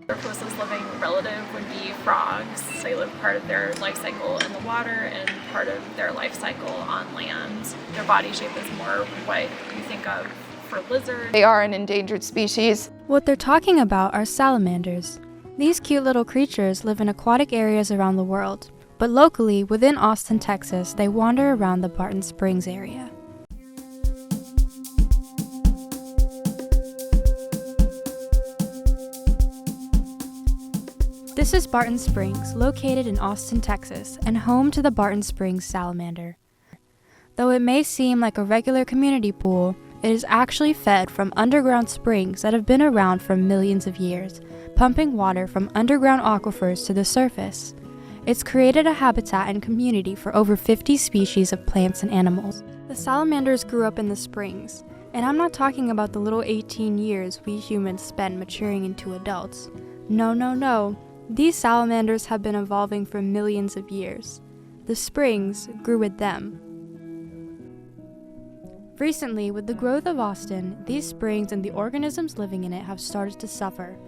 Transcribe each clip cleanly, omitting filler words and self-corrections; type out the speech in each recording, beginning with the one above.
Their closest living relative would be frogs. They live part of their life cycle in the water and part of their life cycle on land. Their body shape is more what you think of for lizards. They are an endangered species. What they're talking about are salamanders. These cute little creatures live in aquatic areas around the world, but locally, within Austin, Texas, they wander around the Barton Springs area. This is Barton Springs, located in Austin, Texas, and home to the Barton Springs salamander. Though it may seem like a regular community pool, it is actually fed from underground springs that have been around for millions of years, pumping water from underground aquifers to the surface. It's created a habitat and community for over 50 species of plants and animals. The salamanders grew up in the springs, and I'm not talking about the little 18 years we humans spend maturing into adults. No. These salamanders have been evolving for millions of years. The springs grew with them. Recently, with the growth of Austin, these springs and the organisms living in it have started to suffer.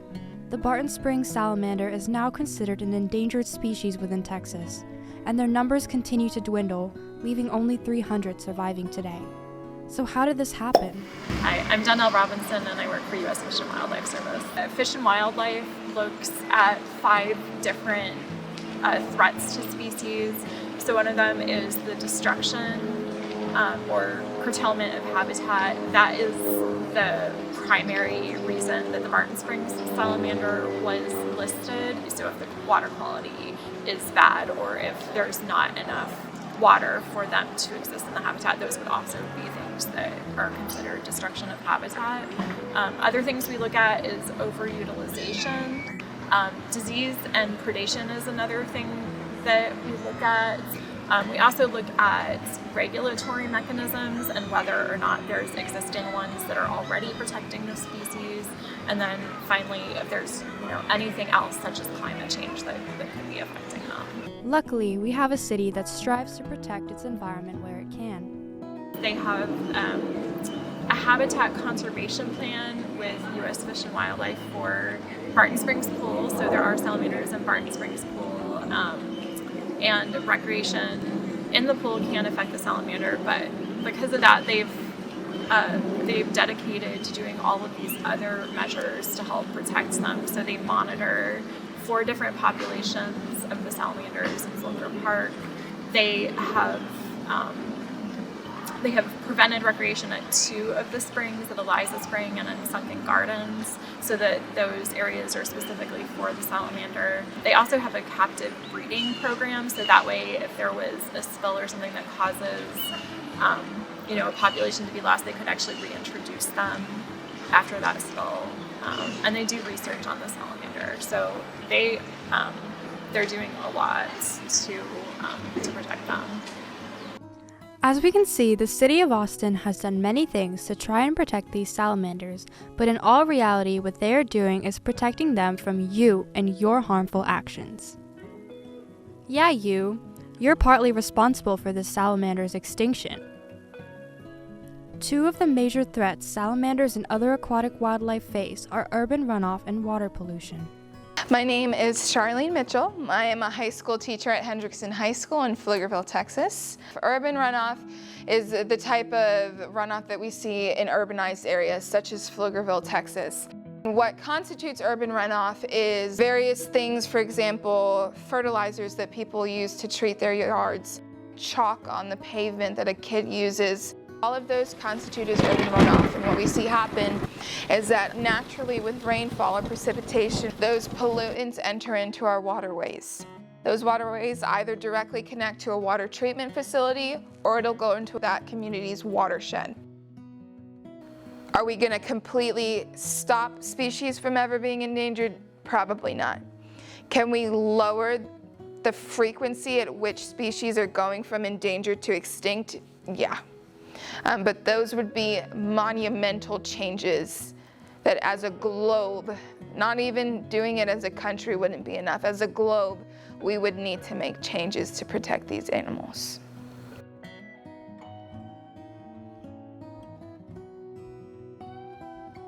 The Barton Springs salamander is now considered an endangered species within Texas, and their numbers continue to dwindle, leaving only 300 surviving today. So how did this happen? Hi, I'm Donnell Robinson and I work for U.S. Fish and Wildlife Service. Fish and Wildlife looks at 5 different threats to species. So one of them is the destruction or curtailment of habitat. That is the primary reason that the Barton Springs salamander was listed. So if the water quality is bad or if there's not enough water for them to exist in the habitat, those would also be things that are considered destruction of habitat. Other things we look at is overutilization. Disease and predation is another thing that we look at. We also look at regulatory mechanisms and whether or not there's existing ones that are already protecting the species. And then finally, if there's anything else such as climate change that could be affecting them. Luckily, we have a city that strives to protect its environment where it can. They have a habitat conservation plan with U.S. Fish and Wildlife for Barton Springs Pool. So there are salamanders in Barton Springs Pool, and recreation in the pool can affect the salamander. But because of that, they've dedicated to doing all of these other measures to help protect them. So they monitor 4 different populations of the salamanders in Floker Park. They have prevented recreation at 2 of the springs, at Eliza Spring and in Sunken Gardens, so that those areas are specifically for the salamander. They also have a captive breeding program, so that way if there was a spill or something that causes a population to be lost, they could actually reintroduce them after that spill. And they do research on the salamander, so they're doing a lot to protect them. As we can see, the city of Austin has done many things to try and protect these salamanders, but in all reality, what they are doing is protecting them from you and your harmful actions. Yeah, you're partly responsible for this salamander's extinction. 2 of the major threats salamanders and other aquatic wildlife face are urban runoff and water pollution. My name is Charlene Mitchell. I am a high school teacher at Hendrickson High School in Pflugerville, Texas. Urban runoff is the type of runoff that we see in urbanized areas such as Pflugerville, Texas. What constitutes urban runoff is various things, for example, fertilizers that people use to treat their yards, chalk on the pavement that a kid uses. All of those constitute as urban runoff, and what we see happen is that naturally with rainfall or precipitation, those pollutants enter into our waterways. Those waterways either directly connect to a water treatment facility or it'll go into that community's watershed. Are we going to completely stop species from ever being endangered? Probably not. Can we lower the frequency at which species are going from endangered to extinct? Yeah. But those would be monumental changes that as a globe, not even doing it as a country wouldn't be enough. As a globe, we would need to make changes to protect these animals.